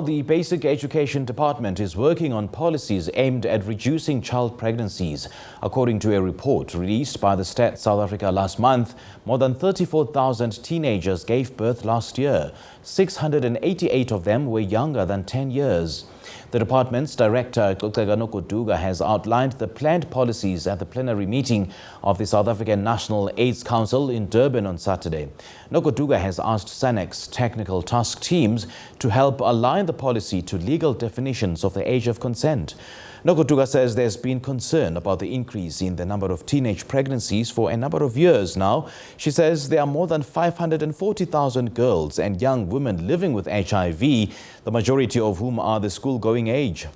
The Basic Education Department is working on policies aimed at reducing child pregnancies. According to a report released by the Stats South Africa last month, more than 34,000 teenagers gave birth last year. 688 of them were younger than 10 years. The department's director, Coceka Nogoduka, has outlined the planned policies at the plenary meeting of the South African National AIDS Council in Durban on Saturday. Nogoduka has asked SANEC's technical task teams to help align the policy to legal definitions of the age of consent. Nogoduka says there's been concern about the increase in the number of teenage pregnancies for a number of years now. She says there are more than 540,000 girls and young women living with HIV, the majority of whom are the school-going age.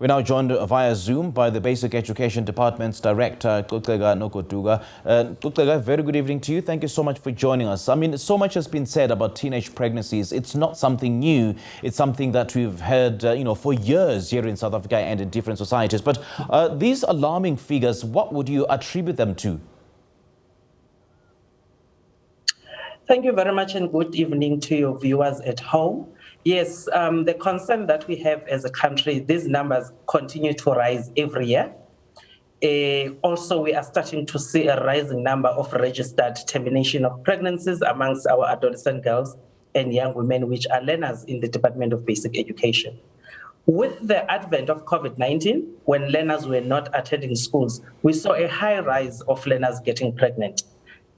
We're now joined via Zoom by the Basic Education Department's Director, Coceka Nogoduka. Coceka, very good evening to you. Thank you so much for joining us. I mean, so much has been said about teenage pregnancies. It's not something new. It's something that we've heard, for years here in South Africa and in different societies. But these alarming figures, what would you attribute them to? Thank you very much and good evening to your viewers at home. Yes, the concern that we have as a country, these numbers continue to rise every year. Also, we are starting to see a rising number of registered termination of pregnancies amongst our adolescent girls and young women, which are learners in the Department of Basic Education. With the advent of COVID-19, when learners were not attending schools, we saw a high rise of learners getting pregnant.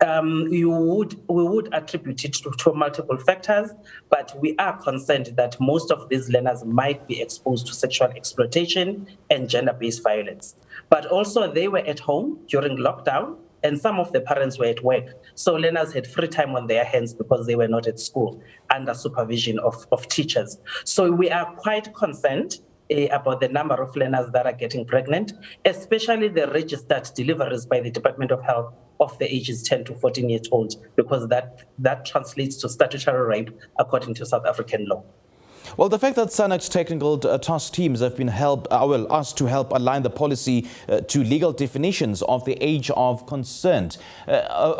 We would attribute it to multiple factors, but we are concerned that most of these learners might be exposed to sexual exploitation and gender-based violence. But also they were at home during lockdown and some of the parents were at work. So learners had free time on their hands because they were not at school under supervision of teachers. So we are quite concerned about the number of learners that are getting pregnant, especially the registered deliveries by the Department of Health of the ages 10 to 14 years old, because that translates to statutory rape according to South African law. Well, the fact that SANEC's technical task teams have been asked to help align the policy to legal definitions of the age of consent.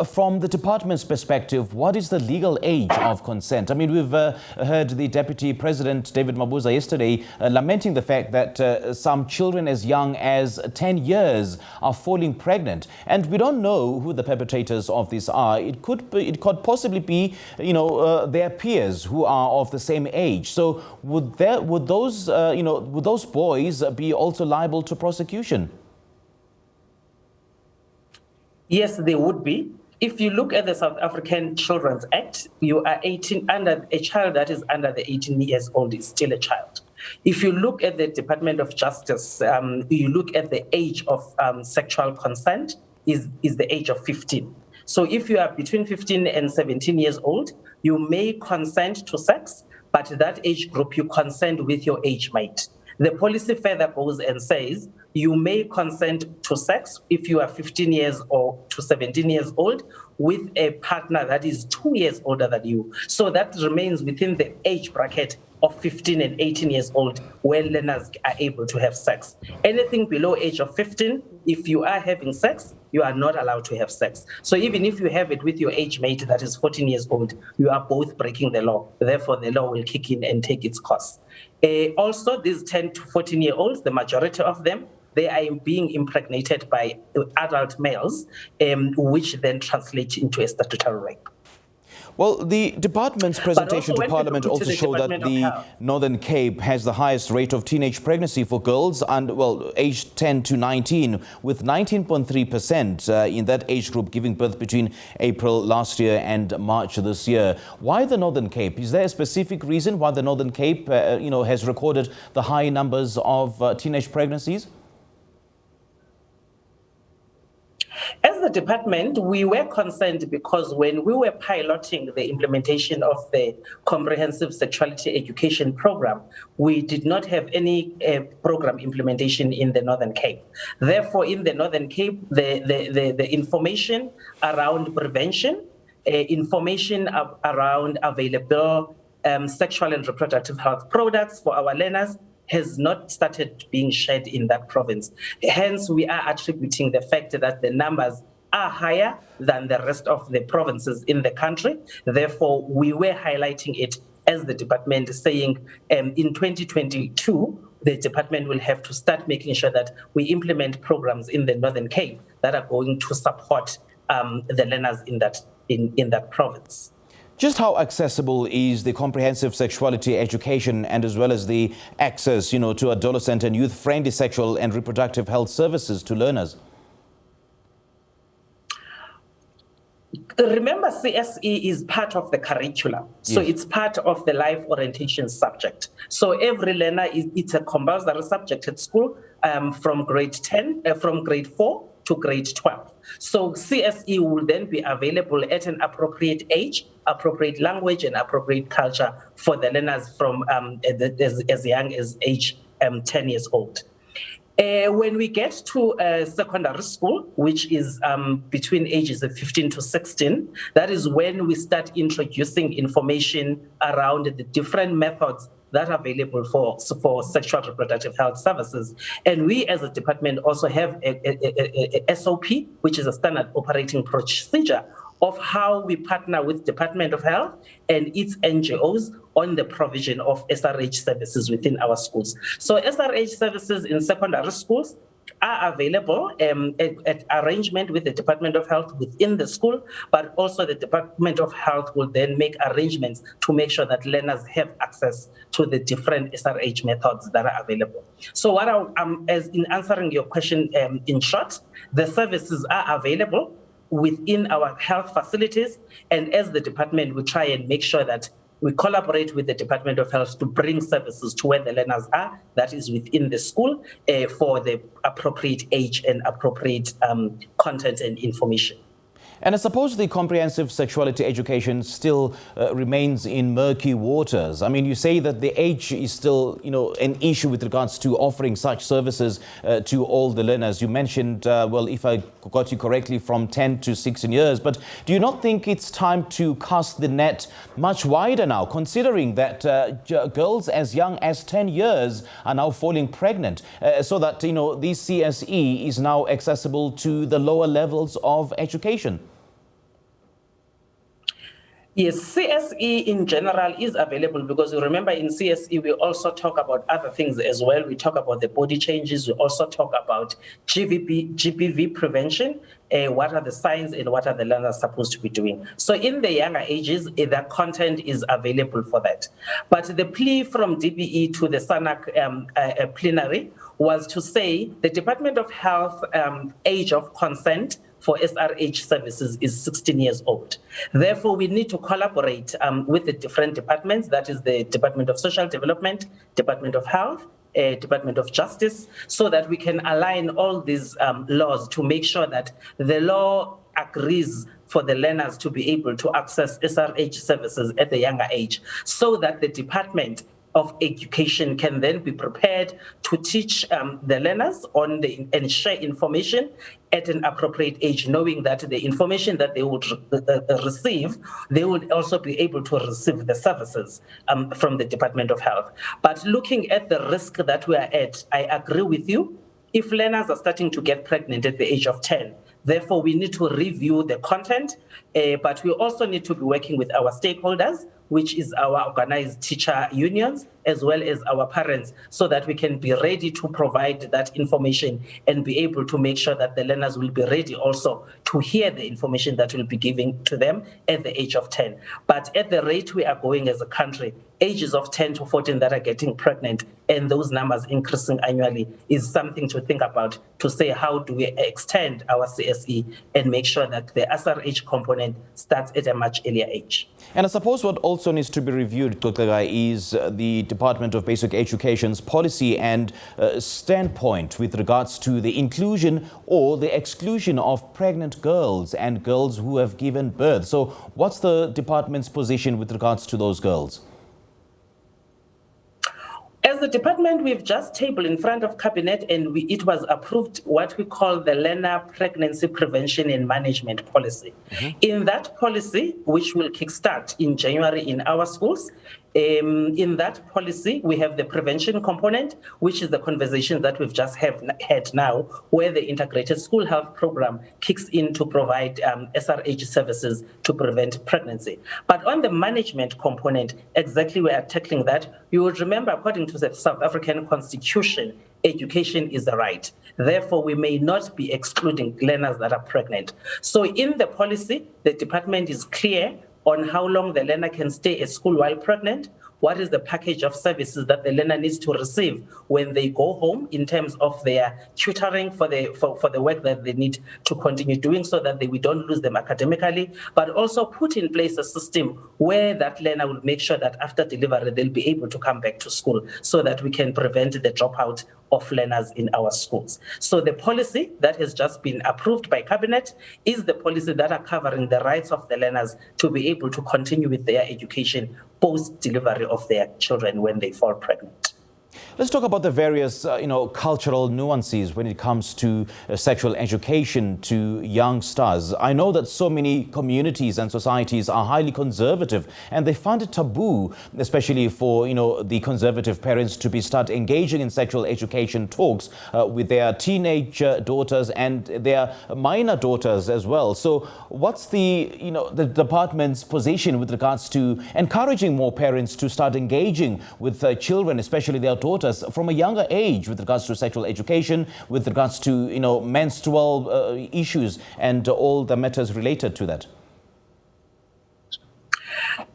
From the department's perspective, what is the legal age of consent? I mean, we've heard the Deputy President, David Mabuza, yesterday lamenting the fact that some children as young as 10 years are falling pregnant. And we don't know who the perpetrators of this are. It could possibly be, their peers who are of the same age. So would those boys be also liable to prosecution? Yes, they would be. If you look at the South African Children's Act, you are 18 under a child that is under the 18 years old is still a child. If you look at the Department of Justice, you look at the age of sexual consent is the age of 15. So if you are between 15 and 17 years old, you may consent to sex, but that age group, you consent with your age mate. The policy further goes and says you may consent to sex if you are 15 years or to 17 years old with a partner that is 2 years older than you. So that remains within the age bracket of 15 and 18 years old where learners are able to have sex. Anything below age of 15, if you are having sex, you are not allowed to have sex. So even if you have it with your age mate that is 14 years old, you are both breaking the law. Therefore, the law will kick in and take its course. Also, these 10 to 14-year-olds, the majority of them, they are being impregnated by adult males, which then translates into a statutory rape. Well, the department's presentation to Parliament also showed that the Northern Cape has the highest rate of teenage pregnancy for girls and, aged 10 to 19, with 19.3% in that age group giving birth between April last year and March this year. Why the Northern Cape? Is there a specific reason why the Northern Cape, has recorded the high numbers of teenage pregnancies? As the department, we were concerned because when we were piloting the implementation of the comprehensive sexuality education program, we did not have any program implementation in the Northern Cape. Therefore, in the Northern Cape, the information around prevention, information around available sexual and reproductive health products for our learners has not started being shared in that province. Hence, we are attributing the fact that the numbers are higher than the rest of the provinces in the country. Therefore, we were highlighting it as the department, saying in 2022, the department will have to start making sure that we implement programs in the Northern Cape that are going to support the learners in that province. Just how accessible is the comprehensive sexuality education and as well as the access, to adolescent and youth-friendly sexual and reproductive health services to learners? Remember, CSE is part of the curriculum. So Yes. it's part of the life orientation subject. So every learner, it's a compulsory subject at school from grade 4 to grade 12. So CSE will then be available at an appropriate age, appropriate language, and appropriate culture for the learners from as young as age 10 years old. When we get to secondary school, which is between ages of 15 to 16, that is when we start introducing information around the different methods that are available for sexual reproductive health services. And we as a department also have a SOP, which is a standard operating procedure of how we partner with Department of Health and its NGOs on the provision of SRH services within our schools. So SRH services in secondary schools are available at arrangement with the Department of Health within the school, but also the Department of Health will then make arrangements to make sure that learners have access to the different SRH methods that are available. So as in answering your question in short, the services are available within our health facilities, and as the department, we try and make sure that we collaborate with the Department of Health to bring services to where the learners are, that is within the school, for the appropriate age and appropriate content and information. And I suppose the comprehensive sexuality education still remains in murky waters. I mean, you say that the age is still, an issue with regards to offering such services to all the learners. You mentioned, well, if I got you correctly, from 10 to 16 years. But do you not think it's time to cast the net much wider now, considering that girls as young as 10 years are now falling pregnant, so that, this CSE is now accessible to the lower levels of education? Yes, CSE in general is available because you remember in CSE we also talk about other things as well. We talk about the body changes. We also talk about GBV prevention. What are the signs and what are the learners supposed to be doing? So in the younger ages, the content is available for that. But the plea from DBE to the SANAC plenary was to say the Department of Health age of consent for SRH services is 16 years old. Therefore, we need to collaborate with the different departments, that is the Department of Social Development, Department of Health, Department of Justice, so that we can align all these laws to make sure that the law agrees for the learners to be able to access SRH services at the younger age, so that the Department of Education can then be prepared to teach the learners and share information at an appropriate age, knowing that the information that they would receive, they would also be able to receive the services from the Department of Health. But looking at the risk that we are at, I agree with you. If learners are starting to get pregnant at the age of 10, therefore we need to review the content, but we also need to be working with our stakeholders, which is our organized teacher unions, as well as our parents, so that we can be ready to provide that information and be able to make sure that the learners will be ready also to hear the information that we'll be giving to them at the age of 10. But at the rate we are going as a country, ages of 10 to 14 that are getting pregnant and those numbers increasing annually is something to think about, to say how do we extend our CSE and make sure that the SRH component starts at a much earlier age. And I suppose what also needs to be reviewed, Coceka, is the Department of Basic Education's policy and standpoint with regards to the inclusion or the exclusion of pregnant girls and girls who have given birth. So what's the department's position with regards to those girls? As a department, we've just tabled in front of Cabinet and it was approved what we call the Learner Pregnancy Prevention and Management Policy. In that policy, which will kickstart in January in our schools, In that policy, we have the prevention component, which is the conversation that we've just had now, where the integrated school health program kicks in to provide SRH services to prevent pregnancy. But on the management component, exactly we are tackling that. You would remember, according to the South African Constitution, education is a right. Therefore, we may not be excluding learners that are pregnant. So in the policy, the department is clear on how long the learner can stay at school while pregnant, what is the package of services that the learner needs to receive when they go home in terms of their tutoring for the work that they need to continue doing so that we don't lose them academically, but also put in place a system where that learner will make sure that after delivery, they'll be able to come back to school so that we can prevent the dropout of learners in our schools. So the policy that has just been approved by Cabinet is the policy that are covering the rights of the learners to be able to continue with their education post-delivery of their children when they fall pregnant. Let's talk about the various, cultural nuances when it comes to sexual education to youngsters. I know that so many communities and societies are highly conservative and they find it taboo, especially for, the conservative parents to start engaging in sexual education talks with their teenage daughters and their minor daughters as well. So what's the department's position with regards to encouraging more parents to start engaging with children, especially their daughters, from a younger age with regards to sexual education, with regards to, menstrual issues and all the matters related to that?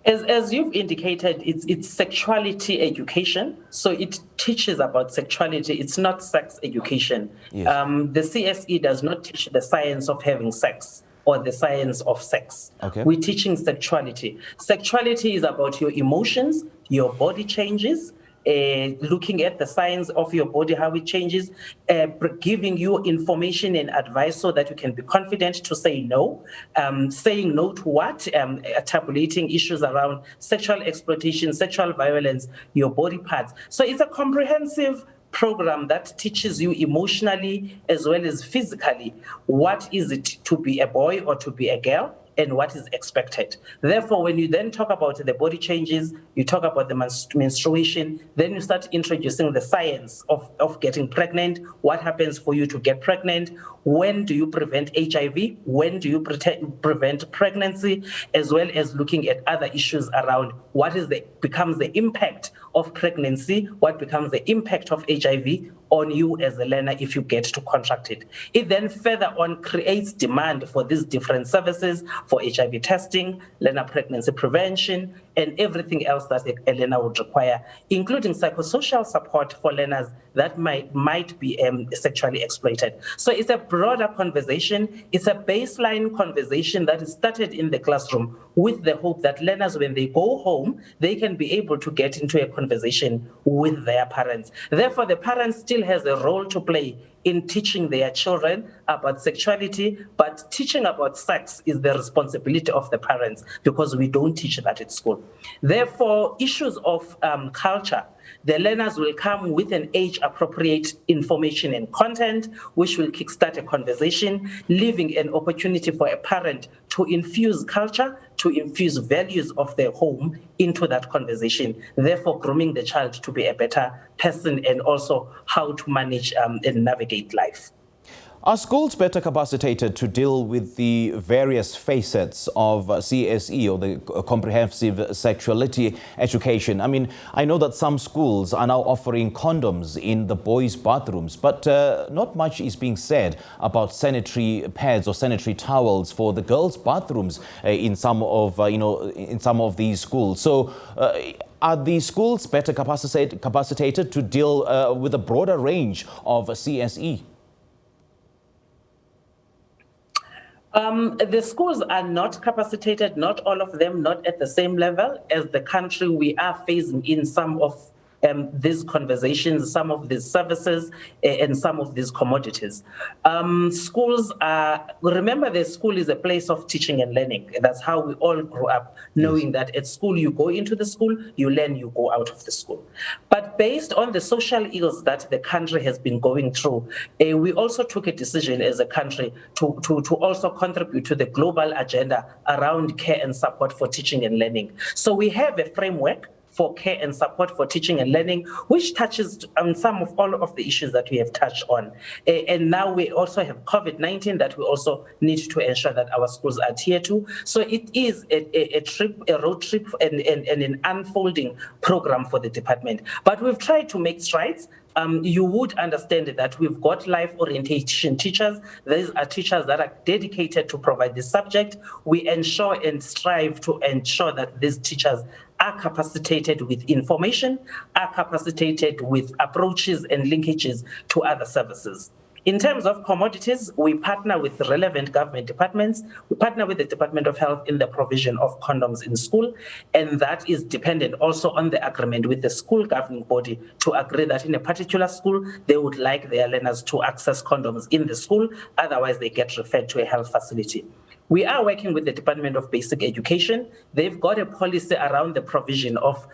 As you've indicated, it's sexuality education. So it teaches about sexuality. It's not sex education. Yes. The CSE does not teach the science of having sex or the science of sex. Okay. We're teaching sexuality. Sexuality is about your emotions, your body changes, looking at the science of your body, how it changes, giving you information and advice so that you can be confident to say no. Saying no to what? Tabulating issues around sexual exploitation, sexual violence, your body parts. So it's a comprehensive program that teaches you emotionally as well as physically what is it to be a boy or to be a girl, and what is expected. Therefore, when you then talk about the body changes, you talk about the menstruation, then you start introducing the science of getting pregnant, what happens for you to get pregnant, when do you prevent HIV, when do you prevent pregnancy, as well as looking at other issues around what becomes the impact of pregnancy, what becomes the impact of HIV on you as a learner if you get to contract it. It then further on creates demand for these different services, for HIV testing, learner pregnancy prevention, and everything else that a learner would require, including psychosocial support for learners that might be sexually exploited. So it's a broader conversation. It's a baseline conversation that is started in the classroom with the hope that learners, when they go home, they can be able to get into a conversation with their parents. Therefore, the parents still has a role to play in teaching their children about sexuality, but teaching about sex is the responsibility of the parents because we don't teach that at school. Therefore, issues of culture, the learners will come with an age-appropriate information and content, which will kickstart a conversation, leaving an opportunity for a parent to infuse culture, to infuse values of their home into that conversation, therefore grooming the child to be a better person and also how to manage and navigate life. Are schools better capacitated to deal with the various facets of CSE, or the comprehensive sexuality education? I mean, I know that some schools are now offering condoms in the boys' bathrooms, but not much is being said about sanitary pads or sanitary towels for the girls' bathrooms in some of these schools. So are the schools better capacitated to deal with a broader range of CSE? The schools are not capacitated, not all of them, not at the same level as the country. We are phasing in some of these conversations, some of these services, and some of these commodities. Schools are, remember, the school is a place of teaching and learning. That's how we all grew up, knowing that at school, you go into the school, you learn, you go out of the school. But based on the social ills that the country has been going through, we also took a decision as a country to also contribute to the global agenda around care and support for teaching and learning. So we have a framework for care and support for teaching and learning, which touches some of all of the issues that we have touched on. And now we also have COVID-19 that we also need to ensure that our schools adhere to. So it is a road trip and an unfolding program for the department. But we've tried to make strides. You would understand that we've got life orientation teachers. These are teachers that are dedicated to provide this subject. We ensure and strive to ensure that these teachers are capacitated with information, are capacitated with approaches and linkages to other services. In terms of commodities, we partner with relevant government departments. We partner with the Department of Health in the provision of condoms in school, and that is dependent also on the agreement with the school governing body to agree that in a particular school, they would like their learners to access condoms in the school, otherwise they get referred to a health facility. We are working with the Department of Basic Education. They've got a policy around the provision of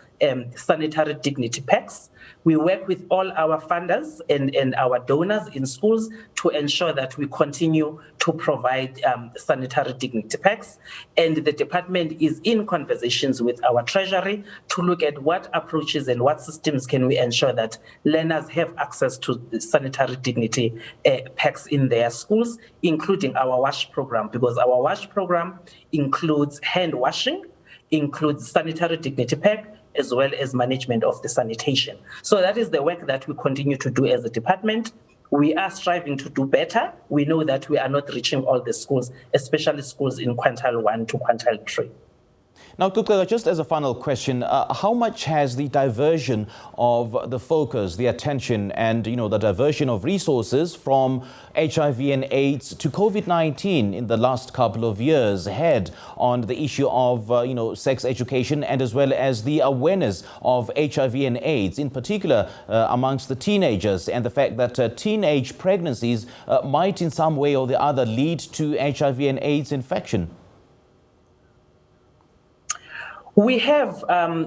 sanitary dignity packs. We work with all our funders and our donors in schools to ensure that we continue to provide sanitary dignity packs. And the department is in conversations with our treasury to look at what approaches and what systems can we ensure that learners have access to sanitary dignity packs in their schools, including our WASH program, because our WASH program includes hand washing, includes sanitary dignity pack, as well as management of the sanitation. So that is the work that we continue to do as a department. We are striving to do better. We know that we are not reaching all the schools, especially schools in quintile 1 to quintile 3. Now, Coceka, just as a final question, how much has the diversion of the focus, the attention and, the diversion of resources from HIV and AIDS to COVID-19 in the last couple of years had on the issue of, sex education and as well as the awareness of HIV and AIDS, in particular amongst the teenagers, and the fact that teenage pregnancies might in some way or the other lead to HIV and AIDS infection? We have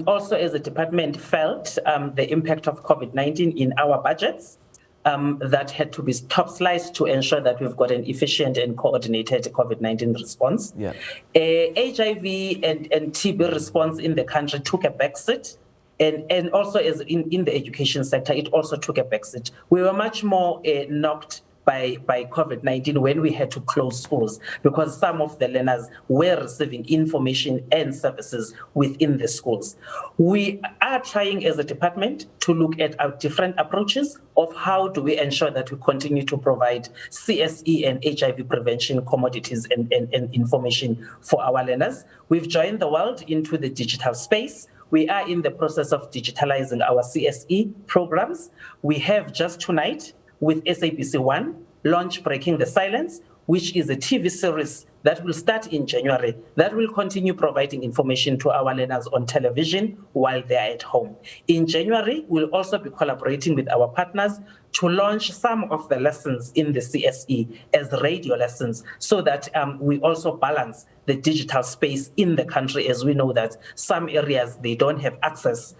also, as a department, felt the impact of COVID-19 in our budgets that had to be top-sliced to ensure that we've got an efficient and coordinated COVID-19 response. Yeah. HIV and TB response in the country took a backseat. And also as in the education sector, it also took a backseat. We were much more knocked by COVID-19 when we had to close schools, because some of the learners were receiving information and services within the schools. We are trying as a department to look at our different approaches of how do we ensure that we continue to provide CSE and HIV prevention commodities and information for our learners. We've joined the world into the digital space. We are in the process of digitalizing our CSE programs. We have just tonight, with SABC 1, launch Breaking the Silence, which is a TV series that will start in January, that will continue providing information to our learners on television while they are at home. In January, we'll also be collaborating with our partners to launch some of the lessons in the CSE as radio lessons, so that we also balance the digital space in the country, as we know that some areas, they don't have access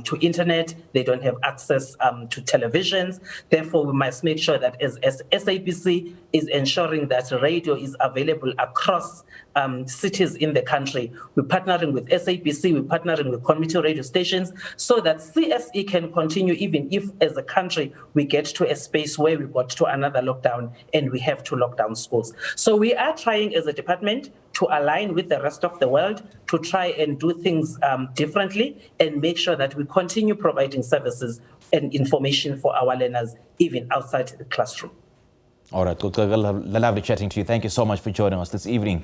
to internet, they don't have access to televisions. Therefore, we must make sure that as SABC is ensuring that radio is available across cities in the country. We're partnering with SABC, we're partnering with community radio stations, so that CSE can continue even if as a country we get to a space where we got to another lockdown and we have to lock down schools. So we are trying as a department to align with the rest of the world to try and do things differently and make sure that we continue providing services and information for our learners even outside the classroom. All right, Coceka, lovely chatting to you. Thank you so much for joining us this evening.